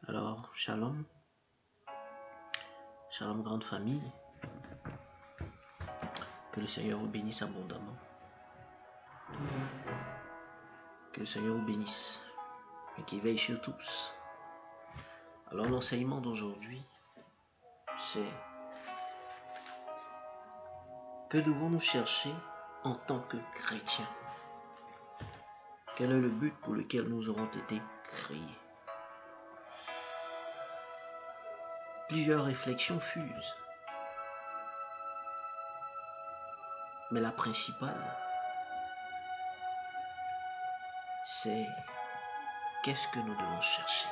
Alors, shalom, shalom grande famille, que le Seigneur vous bénisse abondamment, que le Seigneur vous bénisse et qu'il veille sur tous. Alors l'enseignement d'aujourd'hui, c'est que devons-nous chercher en tant que chrétiens? Quel est le but pour lequel nous aurons été créés? Plusieurs réflexions fusent, mais la principale, c'est qu'est-ce que nous devons chercher?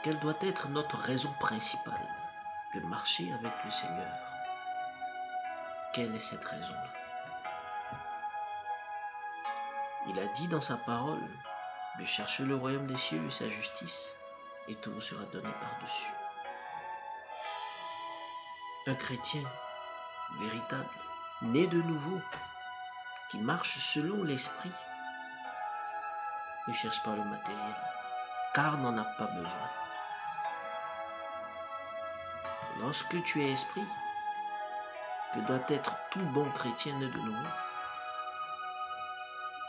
Quelle doit être notre raison principale de marcher avec le Seigneur? Quelle est cette raison-là? Il a dit dans sa parole de chercher le royaume des cieux et sa justice, et tout vous sera donné par-dessus. Un chrétien véritable, né de nouveau, qui marche selon l'esprit, ne cherche pas le matériel, car n'en a pas besoin. Lorsque tu es esprit, que doit être tout bon chrétien né de nouveau,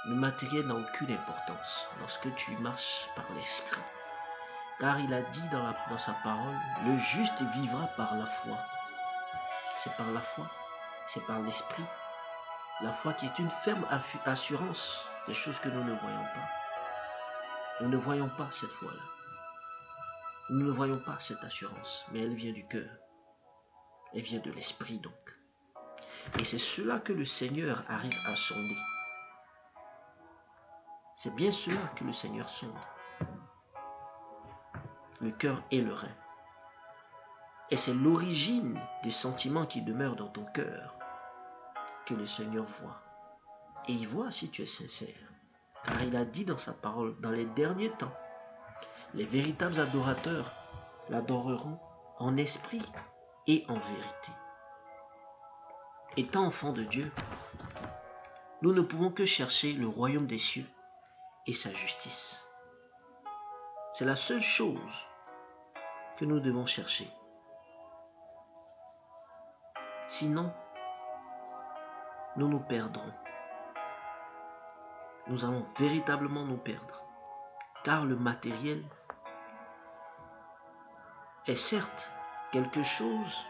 le matériel n'a aucune importance lorsque tu marches par l'esprit. Car il a dit dans sa parole, le juste vivra par la foi. C'est par la foi, c'est par l'esprit. La foi qui est une ferme assurance des choses que nous ne voyons pas. Nous ne voyons pas cette foi-là. Nous ne voyons pas cette assurance, mais elle vient du cœur. Elle vient de l'esprit donc. Et c'est cela que le Seigneur arrive à sonder. C'est bien cela que le Seigneur sonde. Le cœur et le rein. Et c'est l'origine des sentiments qui demeurent dans ton cœur que le Seigneur voit. Et il voit si tu es sincère. Car il a dit dans sa parole, dans les derniers temps, les véritables adorateurs l'adoreront en esprit et en vérité. Étant enfants de Dieu, nous ne pouvons que chercher le royaume des cieux et sa justice. C'est la seule chose que nous devons chercher. Sinon, nous nous perdrons. Nous allons véritablement nous perdre. Car le matériel est certes quelque chose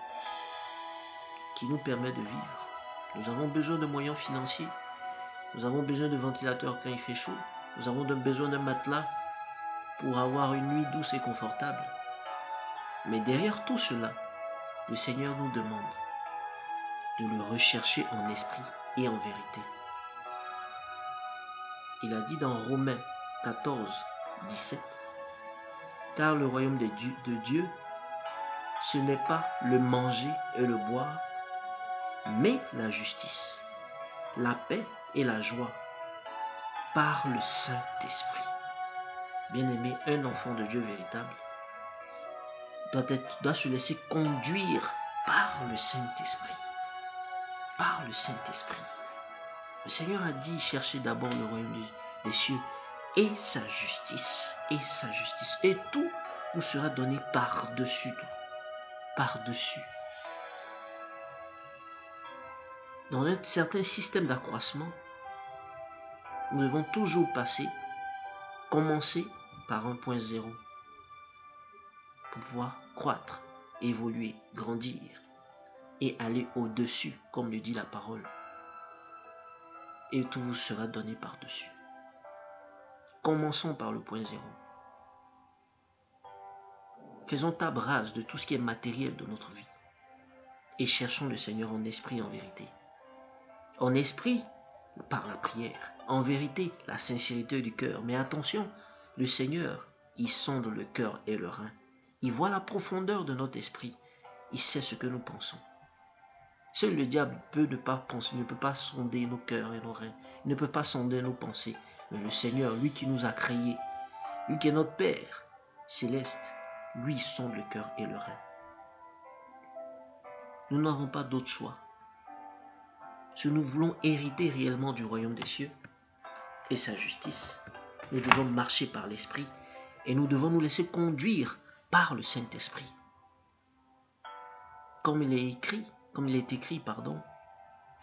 qui nous permet de vivre. Nous avons besoin de moyens financiers. Nous avons besoin de ventilateurs quand il fait chaud. Nous avons besoin d'un matelas pour avoir une nuit douce et confortable. Mais derrière tout cela, le Seigneur nous demande de le rechercher en esprit et en vérité. Il a dit dans Romains 14, 17, « Car le royaume de Dieu, ce n'est pas le manger et le boire, mais la justice, la paix et la joie par le Saint-Esprit. » Bien-aimé, un enfant de Dieu véritable doit se laisser conduire par le Saint-Esprit. Par le Saint-Esprit. Le Seigneur a dit, cherchez d'abord le royaume des cieux et sa justice. Et sa justice. Et tout vous sera donné par-dessus tout. Par-dessus. Dans un certain système d'accroissement, nous devons toujours commencer par un point zéro pour pouvoir croître, évoluer, grandir et aller au-dessus, comme le dit la parole. Et tout vous sera donné par-dessus. Commençons par le point zéro. Faisons table rase de tout ce qui est matériel de notre vie et cherchons le Seigneur en esprit et en vérité. En esprit, par la prière. En vérité, la sincérité du cœur. Mais attention, le Seigneur, il sonde le cœur et le rein. Il voit la profondeur de notre esprit. Il sait ce que nous pensons. Seul le diable ne peut pas sonder nos cœurs et nos reins. Il ne peut pas sonder nos pensées. Mais le Seigneur, lui qui nous a créés, lui qui est notre Père céleste, lui sonde le cœur et le rein. Nous n'avons pas d'autre choix. Si nous voulons hériter réellement du royaume des cieux et sa justice, nous devons marcher par l'esprit Et nous devons nous laisser conduire par le Saint-Esprit. Comme il est écrit,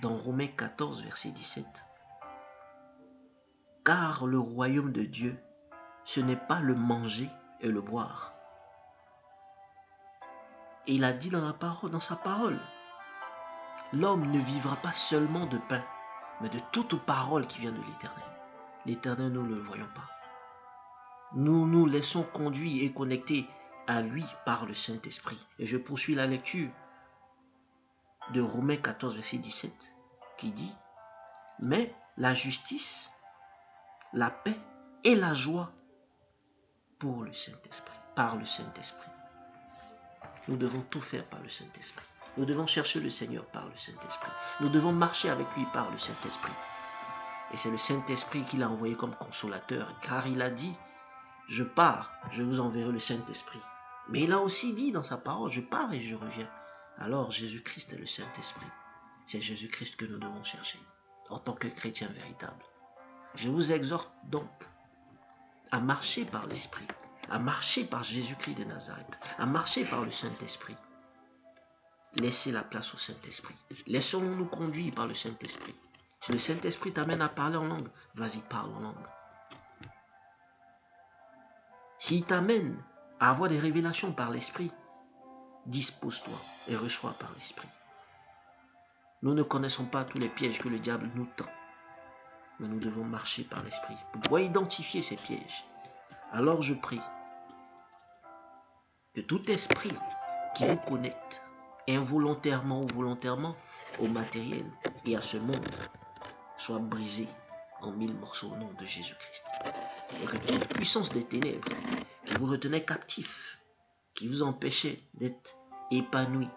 dans Romains 14, verset 17. Car le royaume de Dieu, ce n'est pas le manger et le boire. Et il a dit dans sa parole, l'homme ne vivra pas seulement de pain, mais de toute parole qui vient de l'Éternel. L'Éternel, nous ne le voyons pas. Nous nous laissons conduire et connecter à lui par le Saint-Esprit. Et je poursuis la lecture de Romains 14, verset 17, qui dit, mais la justice, la paix et la joie pour le Saint-Esprit, par le Saint-Esprit. Nous devons tout faire par le Saint-Esprit. Nous devons chercher le Seigneur par le Saint-Esprit. Nous devons marcher avec lui par le Saint-Esprit. Et c'est le Saint-Esprit qu'il a envoyé comme consolateur, car il a dit, je pars, je vous enverrai le Saint-Esprit. Mais il a aussi dit dans sa parole, je pars et je reviens. Alors Jésus-Christ est le Saint-Esprit. C'est Jésus-Christ que nous devons chercher en tant que chrétiens véritables. Je vous exhorte donc à marcher par l'Esprit, à marcher par Jésus-Christ de Nazareth, à marcher par le Saint-Esprit. Laissez la place au Saint-Esprit. Laissons-nous conduire par le Saint-Esprit. Si le Saint-Esprit t'amène à parler en langue, vas-y, parle en langue. S'il t'amène à avoir des révélations par l'Esprit, dispose-toi et reçois par l'Esprit. Nous ne connaissons pas tous les pièges que le diable nous tend, mais nous devons marcher par l'Esprit pour pouvoir identifier ces pièges. Alors je prie que tout esprit qui vous connecte involontairement ou volontairement au matériel et à ce monde soit brisé en 1000 morceaux au nom de Jésus-Christ. Et que toute puissance des ténèbres qui vous retenait captifs, qui vous empêchait d'être épanoui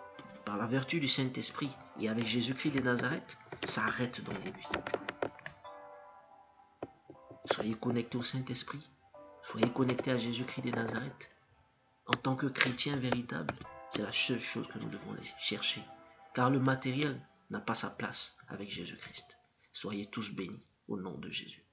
par la vertu du Saint-Esprit et avec Jésus-Christ de Nazareth, s'arrête dans vos vies. Soyez connectés au Saint-Esprit, soyez connectés à Jésus-Christ de Nazareth. En tant que chrétiens véritables, c'est la seule chose que nous devons chercher, car le matériel n'a pas sa place avec Jésus-Christ. Soyez tous bénis au nom de Jésus.